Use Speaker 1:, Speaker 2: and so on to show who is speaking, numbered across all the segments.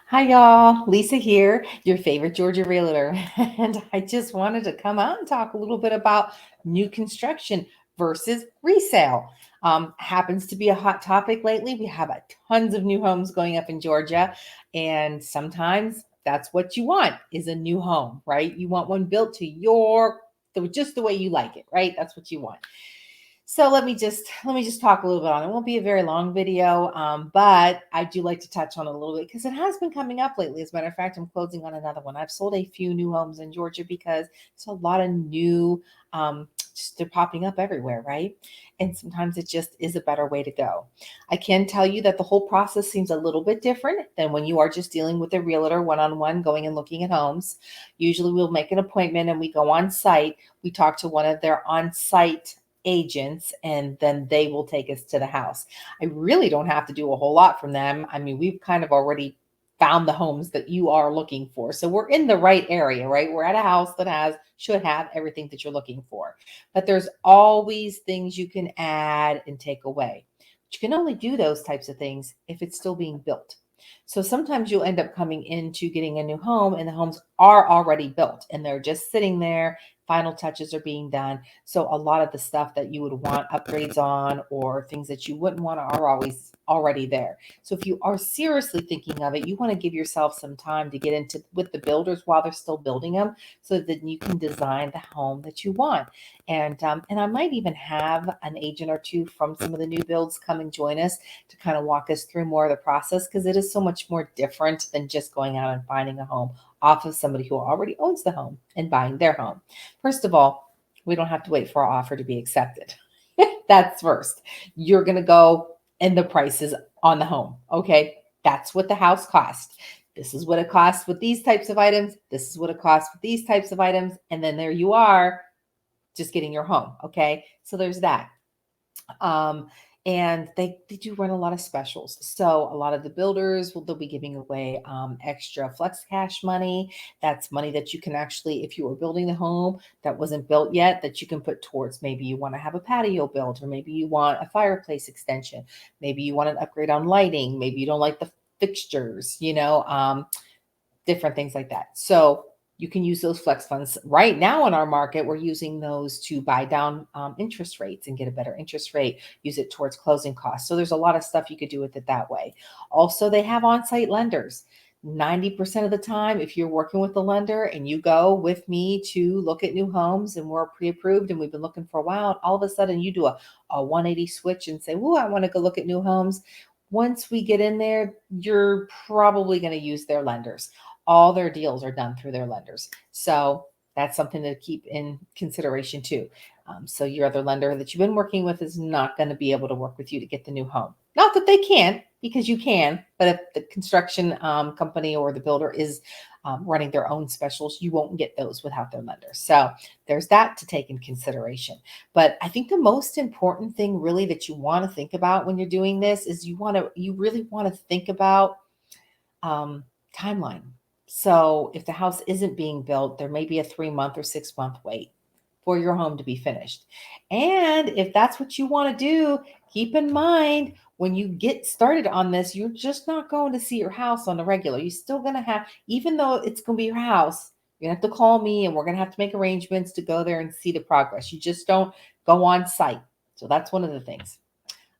Speaker 1: Hi, y'all. Lisa here, your favorite Georgia realtor. And I just wanted to come out and talk a little bit about new construction versus resale. Happens to be a hot topic lately. We have tons of new homes going up in Georgia, and sometimes that's what you want is a new home, right? You want one built to just the way you like it, right? That's what you want. So let me just talk a little bit on it. It won't be a very long video, but I do like to touch on it a little bit because it has been coming up lately. As a matter of fact, I'm closing on another one. I've sold a few new homes in Georgia because it's a lot of new, just they're popping up everywhere, right? And sometimes it just is a better way to go. I can tell you that the whole process seems a little bit different than when you are just dealing with a realtor one-on-one, going and looking at homes. Usually we'll make an appointment and we go on site. We talk to one of their on-site agents and then they will take us to the house. I really don't have to do a whole lot from them. I mean, we've kind of already found the homes that you are looking for. So we're in the right area, right? We're at a house that should have everything that you're looking for. But there's always things you can add and take away. But you can only do those types of things if it's still being built. So sometimes you'll end up coming into getting a new home and the homes are already built and they're just sitting there. Final touches are being done. So a lot of the stuff that you would want upgrades on or things that you wouldn't want are always already there. So if you are seriously thinking of it, you want to give yourself some time to get into with the builders while they're still building them so that you can design the home that you want. And I might even have an agent or two from some of the new builds come and join us to kind of walk us through more of the process because it is so much more different than just going out and finding a home off of somebody who already owns the home and buying their home. First of all, we don't have to wait for our offer to be accepted. That's first. You're going to go and the prices on the home. Okay. That's what the house cost. This is what it costs with these types of items. This is what it costs with these types of items. And then there you are just getting your home. Okay. So there's that. Um, and they do run a lot of specials. So a lot of the builders they'll be giving away extra flex cash money. That's money that you can actually, if you were building the home that wasn't built yet, that you can put towards maybe you want to have a patio built, or maybe you want a fireplace extension, maybe you want an upgrade on lighting, maybe you don't like the fixtures, different things like that. So you can use those flex funds. Right now in our market, we're using those to buy down interest rates and get a better interest rate, use it towards closing costs. So there's a lot of stuff you could do with it that way. Also, they have on-site lenders. 90% of the time, if you're working with the lender and you go with me to look at new homes and we're pre-approved and we've been looking for a while, all of a sudden you do a 180 switch and say, "Whoa, I want to go look at new homes." Once we get in there, you're probably going to use their lenders. All their deals are done through their lenders. So that's something to keep in consideration too. So your other lender that you've been working with is not going to be able to work with you to get the new home. Not that they can't, because you can, but if the construction company or the builder is running their own specials, you won't get those without their lender. So there's that to take in consideration. But I think the most important thing really that you want to think about when you're doing this is you really want to think about timeline. So if the house isn't being built, there may be a 3 month or 6 month wait for your home to be finished. And if that's what you want to do, keep in mind when you get started on this, you're just not going to see your house on the regular. You're still going to have, even though it's going to be your house, you're going to have to call me and we're going to have to make arrangements to go there and see the progress. You just don't go on site. So that's one of the things.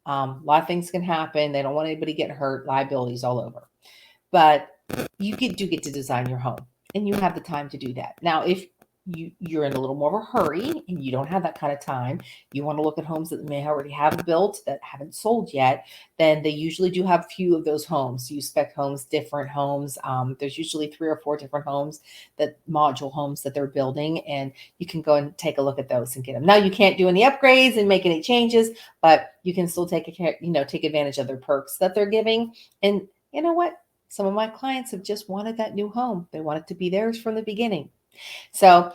Speaker 1: A lot of things can happen. They don't want anybody getting hurt, liabilities all over. But do get to design your home and you have the time to do that. Now, if you're in a little more of a hurry and you don't have that kind of time, you want to look at homes that may already have built that haven't sold yet, then they usually do have a few of those homes. You spec homes, different homes. There's usually 3 or 4 different homes, that module homes that they're building, and you can go and take a look at those and get them. Now, you can't do any upgrades and make any changes, but you can still take advantage of their perks that they're giving. And you know what? Some of my clients have just wanted that new home. They want it to be theirs from the beginning. So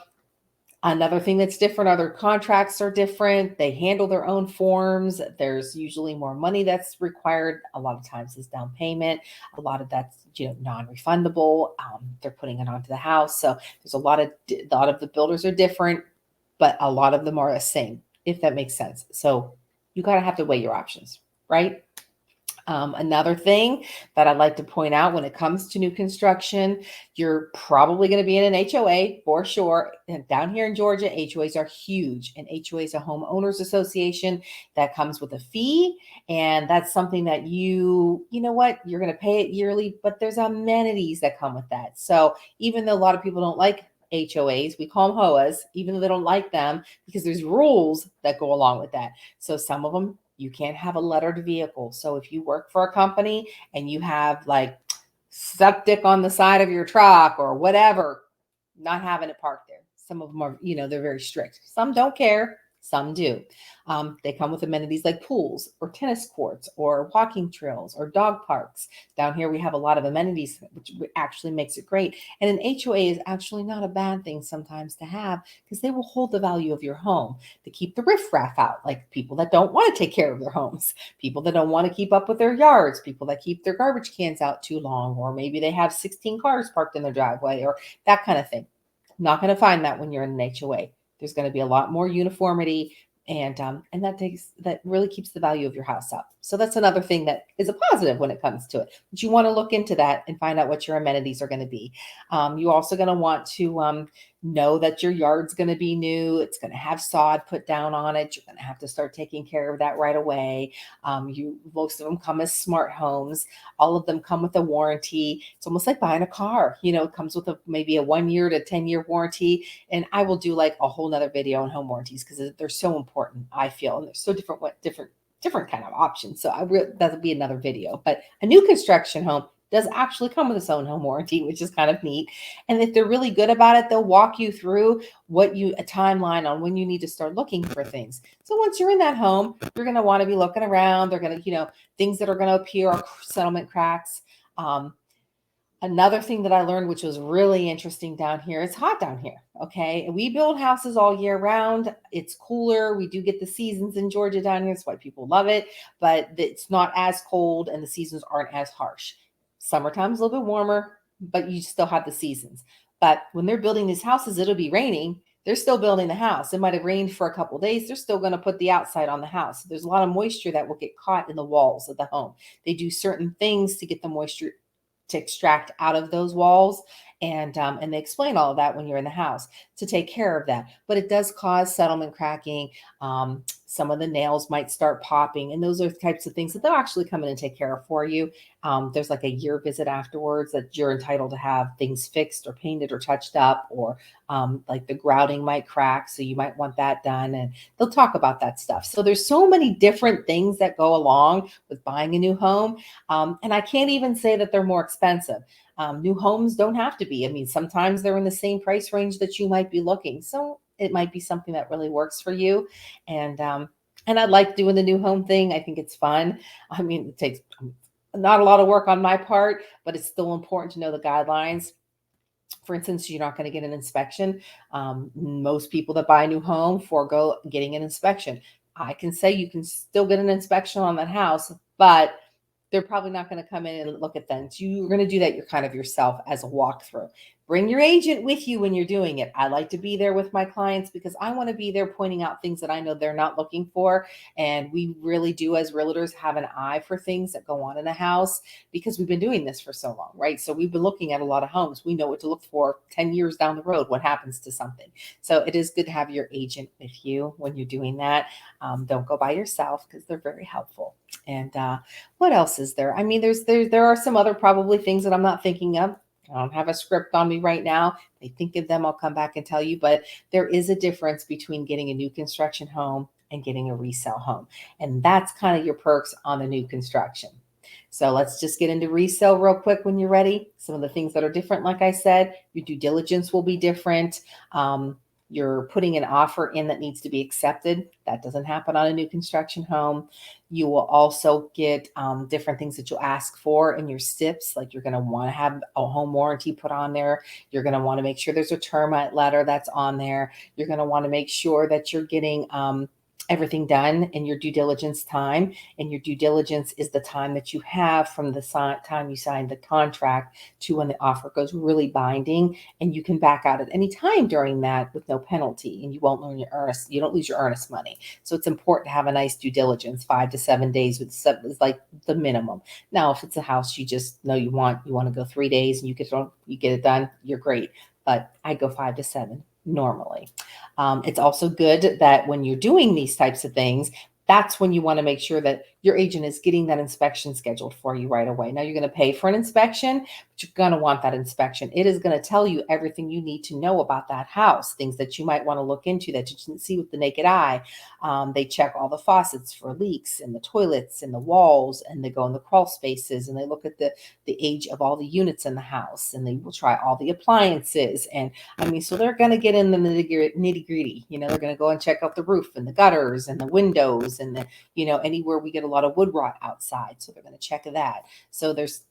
Speaker 1: another thing that's different, other contracts are different. They handle their own forms. There's usually more money that's required. A lot of times is down payment. A lot of that's non-refundable. They're putting it onto the house. So there's a lot of the builders are different, but a lot of them are the same, if that makes sense. So you gotta have to weigh your options, right? Another thing that I'd like to point out when it comes to new construction, you're probably going to be in an HOA for sure. And down here in Georgia, HOAs are huge. And HOA is a homeowners association that comes with a fee. And that's something that you know what, you're going to pay it yearly, but there's amenities that come with that. So even though a lot of people don't like HOAs, we call them HOAs, even though they don't like them, because there's rules that go along with that. So some of them, you can't have a lettered vehicle. So if you work for a company and you have like septic on the side of your truck or whatever, not having it parked there. Some of them are, they're very strict. Some don't care. Some do. They come with amenities like pools or tennis courts or walking trails or dog parks. Down here, we have a lot of amenities, which actually makes it great. And an HOA is actually not a bad thing sometimes to have because they will hold the value of your home. They keep the riffraff out, like people that don't want to take care of their homes, people that don't want to keep up with their yards, people that keep their garbage cans out too long, or maybe they have 16 cars parked in their driveway or that kind of thing. Not going to find that when you're in an HOA. There's going to be a lot more uniformity, and that really keeps the value of your house up. So that's another thing that is a positive when it comes to it. But you want to look into that and find out what your amenities are going to be. You also going to want to know that your yard's going to be new. It's going to have sod put down on it. You're going to have to start taking care of that right away. Most of them come as smart homes. All of them come with a warranty. It's almost like buying a car. It comes with maybe a 1 year to 10-year warranty. And I will do like a whole nother video on home warranties because they're so important, I feel, and they're so different kind of options. So that'll be another video. But a new construction home does actually come with its own home warranty, which is kind of neat. And if they're really good about it, they'll walk you through a timeline on when you need to start looking for things. So once you're in that home, you're going to want to be looking around. They're going to, things that are going to appear are settlement cracks. Another thing that I learned, which was really interesting down here, it's hot down here. Okay. We build houses all year round. It's cooler. We do get the seasons in Georgia down here. That's why people love it, but it's not as cold and the seasons aren't as harsh. Summertime's a little bit warmer, but you still have the seasons. But when they're building these houses, it'll be raining. They're still building the house. It might have rained for a couple of days. They're still going to put the outside on the house. So there's a lot of moisture that will get caught in the walls of the home. They do certain things to get the moisture to extract out of those walls. And they explain all of that when you're in the house to take care of that. But it does cause settlement cracking. Some of the nails might start popping. And those are the types of things that they'll actually come in and take care of for you. There's like a year visit afterwards that you're entitled to have things fixed or painted or touched up, or like the grouting might crack. So you might want that done. And they'll talk about that stuff. So there's so many different things that go along with buying a new home. And I can't even say that they're more expensive. New homes don't have to be. I mean, sometimes they're in the same price range that you might be looking. So it might be something that really works for you. And I like doing the new home thing. I think it's fun. I mean, it takes not a lot of work on my part, but it's still important to know the guidelines. For instance, you're not going to get an inspection. Most people that buy a new home forego getting an inspection. I can say you can still get an inspection on that house, but they're probably not going to come in and look at things. You're going to do that. You're kind of yourself as a walkthrough. Bring your agent with you when you're doing it. I like to be there with my clients because I want to be there pointing out things that I know they're not looking for. And we really do, as realtors, have an eye for things that go on in a house because we've been doing this for so long, right? So we've been looking at a lot of homes. We know what to look for 10 years down the road, what happens to something. So it is good to have your agent with you when you're doing that. Don't go by yourself because they're very helpful. And what else is there? I mean, there are some other probably things that I'm not thinking of. I don't have a script on me right now. If I think of them, I'll come back and tell you. But there is a difference between getting a new construction home and getting a resale home. And that's kind of your perks on the new construction. So let's just get into resale real quick when you're ready. Some of the things that are different, like I said, your due diligence will be different. You're putting an offer in that needs to be accepted. That doesn't happen on a new construction home. You will also get different things that you'll ask for in your STIPs. Like you're going to want to have a home warranty put on there. You're going to want to make sure there's a termite letter that's on there. You're going to want to make sure that you're getting everything done in your due diligence time. And your due diligence is the time that you have from the time you sign the contract to when the offer goes really binding. And you can back out at any time during that with no penalty, and you won't lose your earnest. You don't lose your earnest money. So it's important to have a nice due diligence. 5 to 7 days is like the minimum. Now, if it's a house you just know you want to go 3 days and you get it done, you're great. But I go 5 to 7 normally. It's also good that when you're doing these types of things, that's when you want to make sure that your agent is getting that inspection scheduled for you right away. Now, you're going to pay for an inspection, but you're going to want that inspection. It is going to tell you everything you need to know about that house, things that you might want to look into that you didn't see with the naked eye. They check all the faucets for leaks and the toilets and the walls, and they go in the crawl spaces, and they look at the age of all the units in the house, and they will try all the appliances. And I mean, so they're going to get in the nitty gritty. They're going to go and check out the roof and the gutters and the windows and anywhere we get a lot of wood rot outside. So they're going to check that. So there's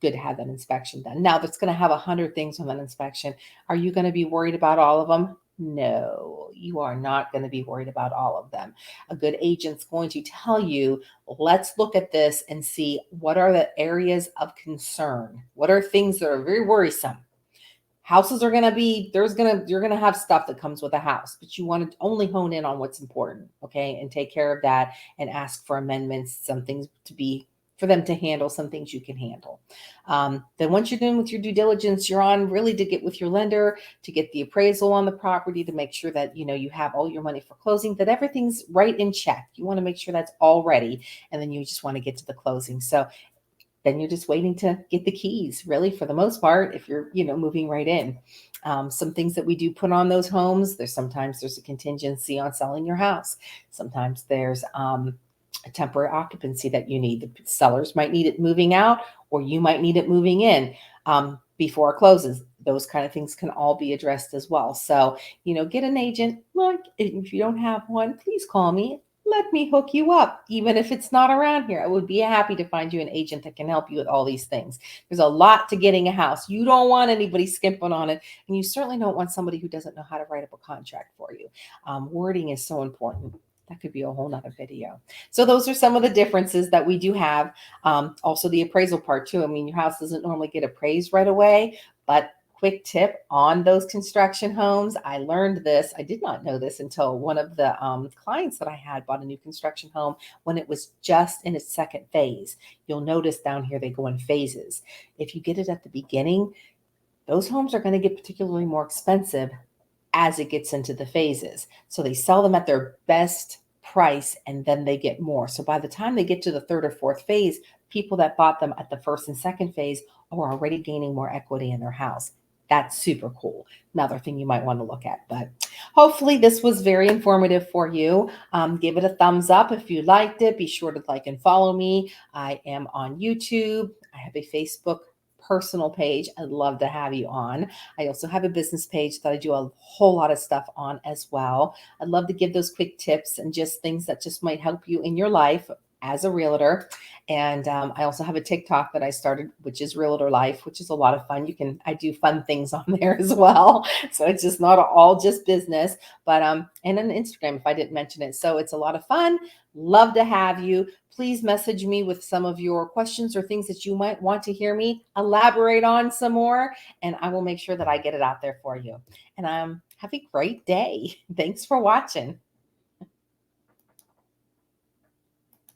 Speaker 1: good to have that inspection done. Now, that's going to have 100 things on that inspection. Are you going to be worried about all of them? No, you are not going to be worried about all of them. A good agent's going to tell you, let's look at this and see what are the areas of concern. What are things that are very worrisome? Houses are going to be, you're going to have stuff that comes with a house, but you want to only hone in on what's important. Okay. And take care of that and ask for amendments, some things for them to handle, some things you can handle. Then once you're done with your due diligence, you're on really to get with your lender, to get the appraisal on the property, to make sure that, you have all your money for closing, that everything's right in check. You want to make sure that's all ready. And then you just want to get to the closing. So then you're just waiting to get the keys, really, for the most part, if you're, moving right in. Some things that we do put on those homes, sometimes there's a contingency on selling your house. Sometimes there's a temporary occupancy that you need. The sellers might need it moving out, or you might need it moving in before it closes. Those kind of things can all be addressed as well. So, get an agent. Look, if you don't have one, please call me. Let me hook you up. Even if it's not around here, I would be happy to find you an agent that can help you with all these things. There's a lot to getting a house. You don't want anybody skimping on it. And you certainly don't want somebody who doesn't know how to write up a contract for you. Wording is so important. That could be a whole nother video. So those are some of the differences that we do have. Also the appraisal part too. I mean, your house doesn't normally get appraised right away, but quick tip on those construction homes. I learned this. I did not know this until one of the clients that I had bought a new construction home when it was just in its second phase. You'll notice down here they go in phases. If you get it at the beginning, those homes are going to get particularly more expensive as it gets into the phases. So they sell them at their best price and then they get more. So by the time they get to the third or fourth phase, people that bought them at the first and second phase are already gaining more equity in their house. That's super cool. Another thing you might want to look at. But hopefully this was very informative for you. Give it a thumbs up if you liked it. Be sure to like and follow me. I am on YouTube. I have a Facebook personal page. I'd love to have you on. I also have a business page that I do a whole lot of stuff on as well. I'd love to give those quick tips and just things that just might help you in your life as a realtor. And I also have a TikTok that I started, which is Realtor Life, which is a lot of fun. I do fun things on there as well. So it's just not all just business, but and on Instagram, if I didn't mention it. So it's a lot of fun. Love to have you. Please message me with some of your questions or things that you might want to hear me elaborate on some more, and I will make sure that I get it out there for you. And have a great day. Thanks for watching.